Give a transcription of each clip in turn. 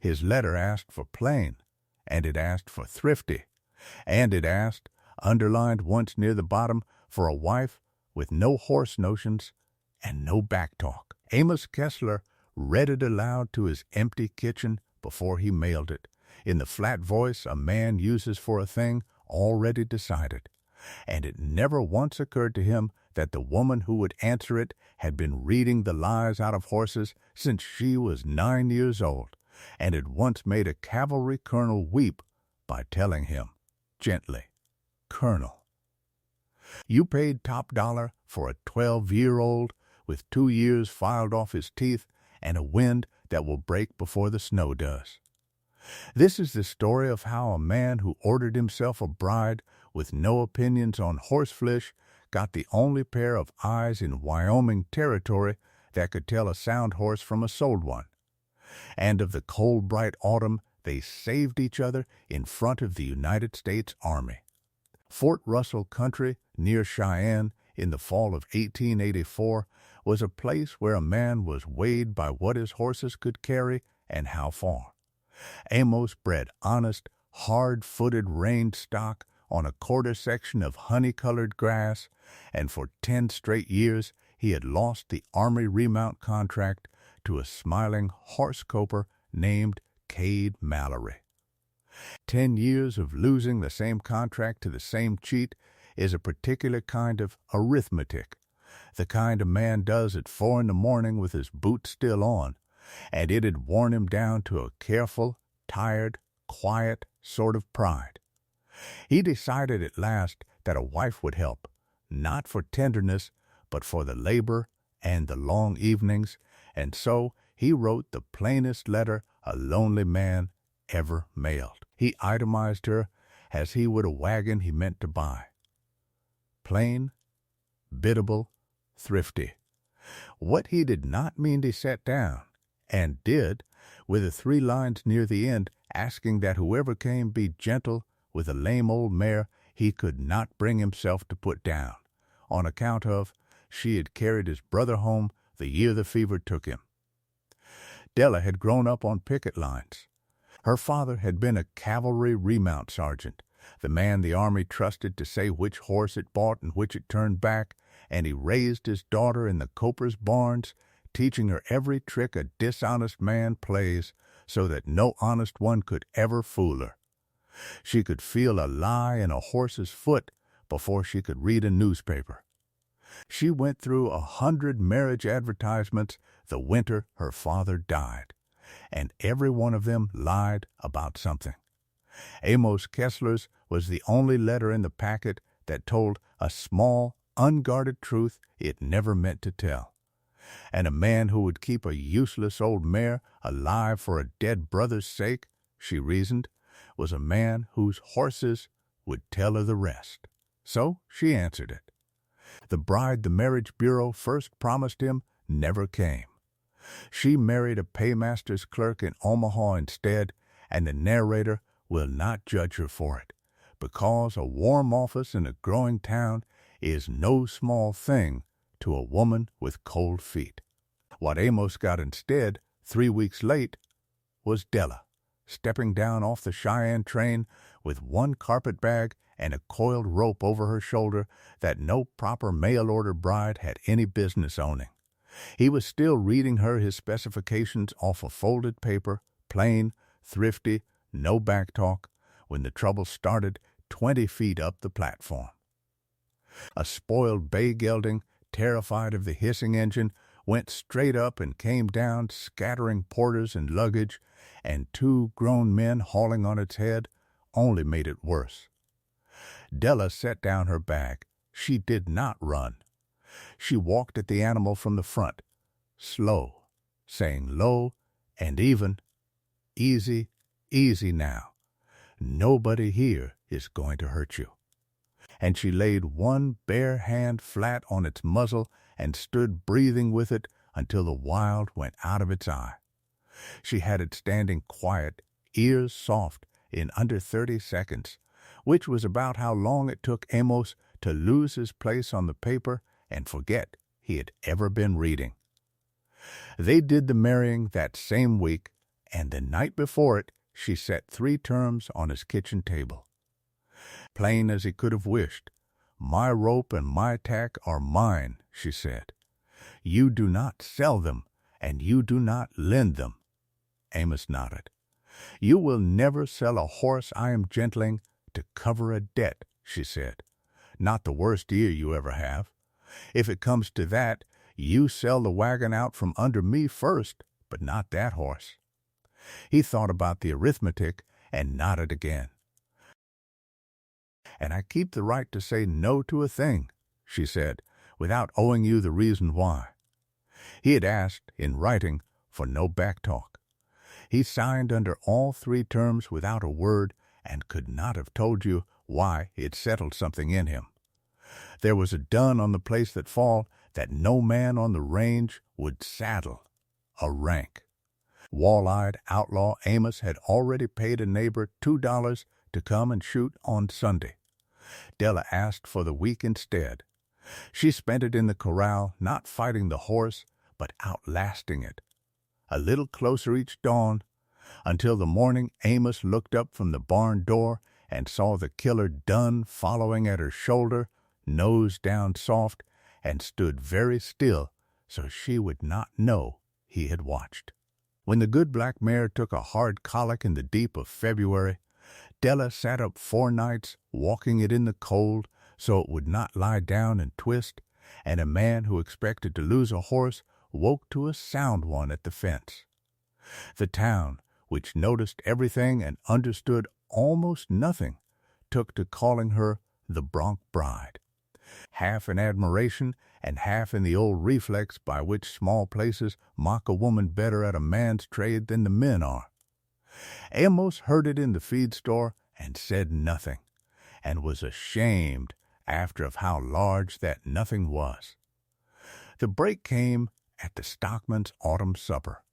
His letter asked for plain, and it asked for thrifty, and it asked, underlined once near the bottom, for a wife with no horse notions and no backtalk. Amos Kessler read it aloud to his empty kitchen before he mailed it, in the flat voice a man uses for a thing already decided. And it never once occurred to him that the woman who would answer it had been reading the lies out of horses since she was 9 years old, and had once made a cavalry colonel weep by telling him, gently, "Colonel, you paid top dollar for a 12-year-old with 2 years filed off his teeth and a wind that will break before the snow does." This is the story of how a man who ordered himself a bride with no opinions on horseflesh got the only pair of eyes in Wyoming territory that could tell a sound horse from a sold one. And of the cold, bright autumn they saved each other in front of the United States Army. Fort Russell Country, near Cheyenne, in the fall of 1884, was a place where a man was weighed by what his horses could carry and how far. Amos bred honest, hard-footed range stock on a quarter section of honey-colored grass, and for 10 straight years he had lost the Army remount contract to a smiling horse-coper named Cade Mallory. 10 years of losing the same contract to the same cheat is a particular kind of arithmetic, the kind a man does at 4 in the morning with his boots still on, and it had worn him down to a careful, tired, quiet sort of pride. He decided at last that a wife would help, not for tenderness, but for the labor and the long evenings, and so he wrote the plainest letter a lonely man ever mailed. He itemized her as he would a wagon he meant to buy. Plain, biddable, thrifty. What he did not mean to set down, and did, with the 3 lines near the end asking that whoever came be gentle with a lame old mare he could not bring himself to put down, on account of she had carried his brother home the year the fever took him. Della had grown up on picket lines. Her father had been a cavalry remount sergeant, the man the Army trusted to say which horse it bought and which it turned back, and he raised his daughter in the coper's barns, teaching her every trick a dishonest man plays so that no honest one could ever fool her. She could feel a lie in a horse's foot before she could read a newspaper. She went through 100 marriage advertisements the winter her father died, and every one of them lied about something. Amos Kessler's was the only letter in the packet that told a small, unguarded truth it never meant to tell. And a man who would keep a useless old mare alive for a dead brother's sake, she reasoned, was a man whose horses would tell her the rest. So she answered it. The bride the marriage bureau first promised him never came. She married a paymaster's clerk in Omaha instead, and the narrator will not judge her for it, because a warm office in a growing town is no small thing to a woman with cold feet. What Amos got instead, 3 weeks late, was Della, stepping down off the Cheyenne train with one carpet bag and a coiled rope over her shoulder that no proper mail-order bride had any business owning. He was still reading her his specifications off a folded paper, plain, thrifty, no backtalk, when the trouble started 20 feet up the platform. A spoiled bay gelding, terrified of the hissing engine, went straight up and came down, scattering porters and luggage, and 2 grown men hauling on its head only made it worse. Della set down her bag. She did not run. She walked at the animal from the front, slow, saying low and even, "Easy, easy now. Nobody here is going to hurt you." And she laid one bare hand flat on its muzzle and stood breathing with it until the wild went out of its eye. She had it standing quiet, ears soft, in under 30 seconds, which was about how long it took Amos to lose his place on the paper and forget he had ever been reading. They did the marrying that same week, and the night before it she set 3 terms on his kitchen table. Plain as he could have wished, "My rope and my tack are mine," she said. "You do not sell them, and you do not lend them." Amos nodded. "You will never sell a horse I am gentling to cover a debt," she said. "Not the worst ear you ever have. If it comes to that, you sell the wagon out from under me first, but not that horse." He thought about the arithmetic and nodded again. "And I keep the right to say no to a thing," she said, "without owing you the reason why." He had asked, in writing, for no backtalk. He signed under all 3 terms without a word and could not have told you why it settled something in him. There was a dun on the place that fall that no man on the range would saddle, a rank. Wall-eyed outlaw Amos had already paid a neighbor $2 to come and shoot on Sunday. Della asked for the week instead. She spent it in the corral, not fighting the horse, but outlasting it. A little closer each dawn, until the morning Amos looked up from the barn door and saw the killer dun following at her shoulder, nose down soft, and stood very still so she would not know he had watched. When the good black mare took a hard colic in the deep of February, Della sat up 4 nights walking it in the cold so it would not lie down and twist, and a man who expected to lose a horse woke to a sound one at the fence. The town, which noticed everything and understood almost nothing, took to calling her the Bronc Bride, half in admiration and half in the old reflex by which small places mock a woman better at a man's trade than the men are. Amos heard it in the feed store and said nothing, and was ashamed after of how large that nothing was. The break came at the stockman's autumn supper.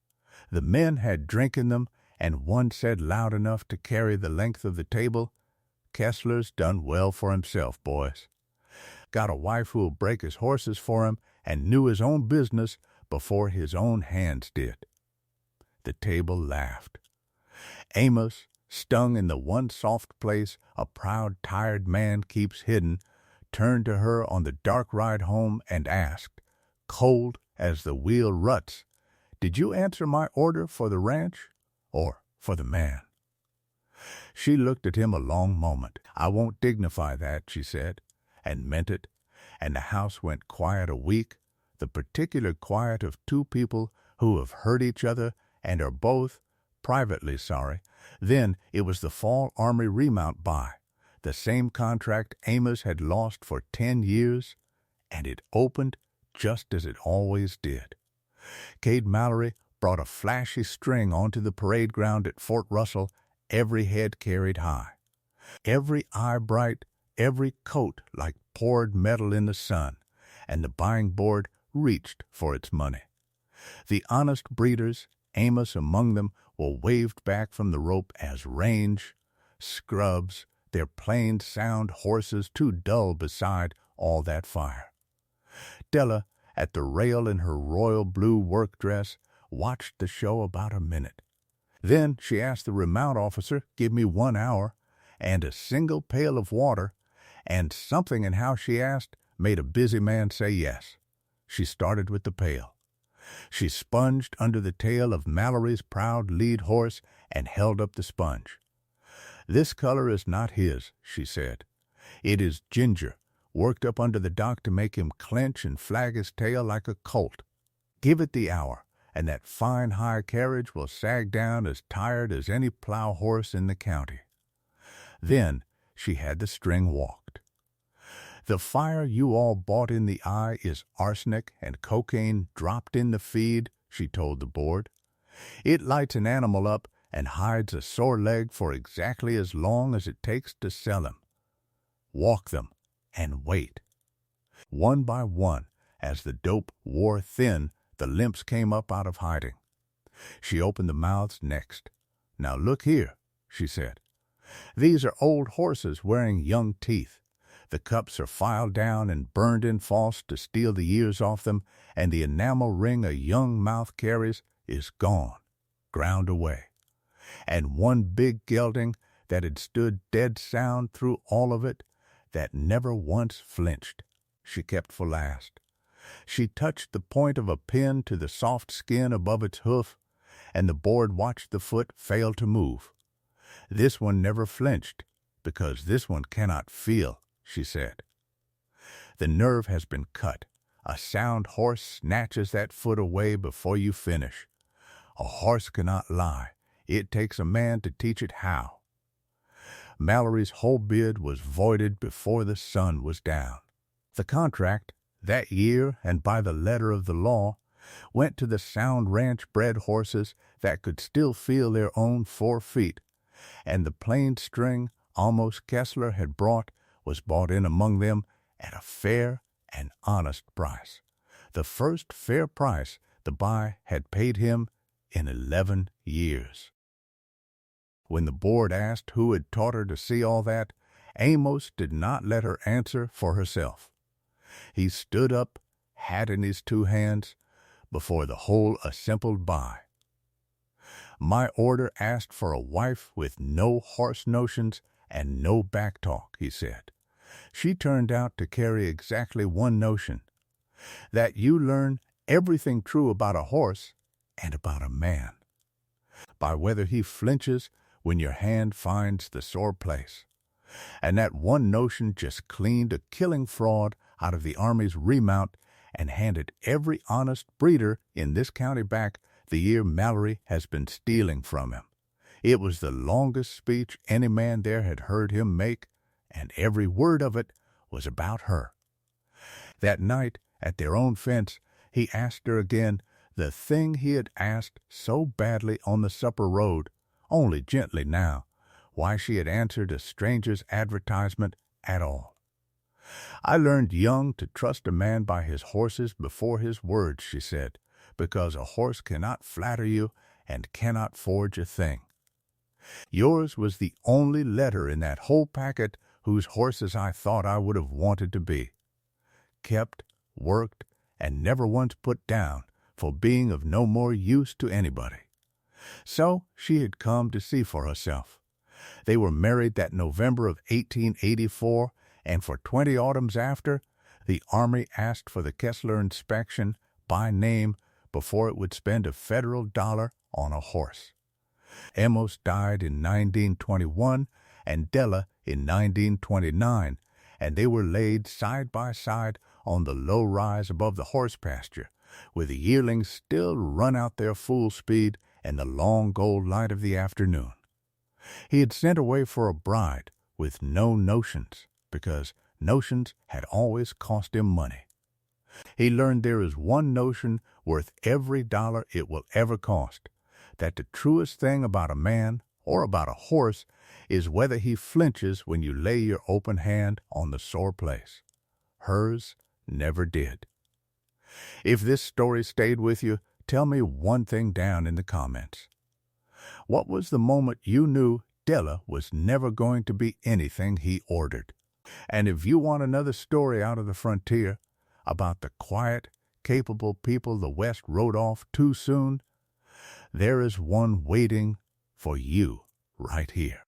The men had drink in them, and one said loud enough to carry the length of the table, "Kessler's done well for himself, boys. Got a wife who'll break his horses for him and knew his own business before his own hands did." The table laughed. Amos, stung in the one soft place a proud, tired man keeps hidden, turned to her on the dark ride home and asked, cold as the wheel ruts, "Did you answer my order for the ranch or for the man?" She looked at him a long moment. "I won't dignify that," she said, and meant it, and the house went quiet a week, the particular quiet of 2 people who have hurt each other and are both privately sorry. Then it was the Fall Army remount buy, the same contract Amos had lost for 10 years, and it opened just as it always did. Cade Mallory brought a flashy string onto the parade ground at Fort Russell, every head carried high, every eye bright, every coat like poured metal in the sun, and the buying board reached for its money. The honest breeders, Amos among them, were waved back from the rope as range, scrubs, their plain sound horses too dull beside all that fire. Della, at the rail in her royal blue work dress, watched the show about a minute. Then she asked the remount officer, "Give me 1 hour, and a single pail of water," and something in how she asked made a busy man say yes. She started with the pail. She sponged under the tail of Mallory's proud lead horse and held up the sponge. "This color is not his," she said. "It is ginger, worked up under the dock to make him clench and flag his tail like a colt. Give it the hour, and that fine high carriage will sag down as tired as any plow horse in the county." Then she had the string walked. "The fire you all bought in the eye is arsenic and cocaine dropped in the feed," she told the board. "It lights an animal up and hides a sore leg for exactly as long as it takes to sell him. Walk them and wait." One by one, as the dope wore thin, the limps came up out of hiding. She opened the mouths next. "Now look here," she said. "These are old horses wearing young teeth. The cups are filed down and burned in false to steal the years off them, and the enamel ring a young mouth carries is gone, ground away. and one big gelding that had stood dead sound through all of it, that never once flinched, she kept for last. She touched the point of a pin to the soft skin above its hoof, and the board watched the foot fail to move. This one never flinched, because this one cannot feel, she said. The nerve has been cut. A sound horse snatches that foot away before you finish. A horse cannot lie. It takes a man to teach it how. Mallory's whole bid was voided before the sun was down. The contract, that year and by the letter of the law, went to the sound ranch-bred horses that could still feel their own 4 feet, and the plain string Almost Kessler had brought was bought in among them at a fair and honest price, the first fair price the buy had paid him in 11 years. When the board asked who had taught her to see all that, Amos did not let her answer for herself. He stood up, hat in his 2 hands, before the whole assembled by. My order asked for a wife with no horse notions and no back talk, he said. She turned out to carry exactly one notion, that you learn everything true about a horse and about a man, by whether he flinches when your hand finds the sore place. And that one notion just cleaned a killing fraud out of the Army's remount and handed every honest breeder in this county back the year Mallory has been stealing from him. It was the longest speech any man there had heard him make, and every word of it was about her. That night, at their own fence, he asked her again the thing he had asked so badly on the supper road, only gently now, why she had answered a stranger's advertisement at all. I learned young to trust a man by his horses before his words, she said, because a horse cannot flatter you and cannot forge a thing. Yours was the only letter in that whole packet whose horses I thought I would have wanted to be. Kept, worked, and never once put down for being of no more use to anybody. So she had come to see for herself. They were married that November of 1884, and for 20 autumns after, the Army asked for the Kessler inspection by name before it would spend a federal dollar on a horse. Amos died in 1921 and Della in 1929, and they were laid side by side on the low rise above the horse pasture, where the yearlings still run out their full speed in the long gold light of the afternoon. He had sent away for a bride with no notions, because notions had always cost him money. He learned there is one notion worth every dollar it will ever cost, that the truest thing about a man or about a horse is whether he flinches when you lay your open hand on the sore place. Hers never did. If this story stayed with you, tell me one thing down in the comments. What was the moment you knew Della was never going to be anything he ordered? And if you want another story out of the frontier about the quiet, capable people the West wrote off too soon, there is one waiting for you right here.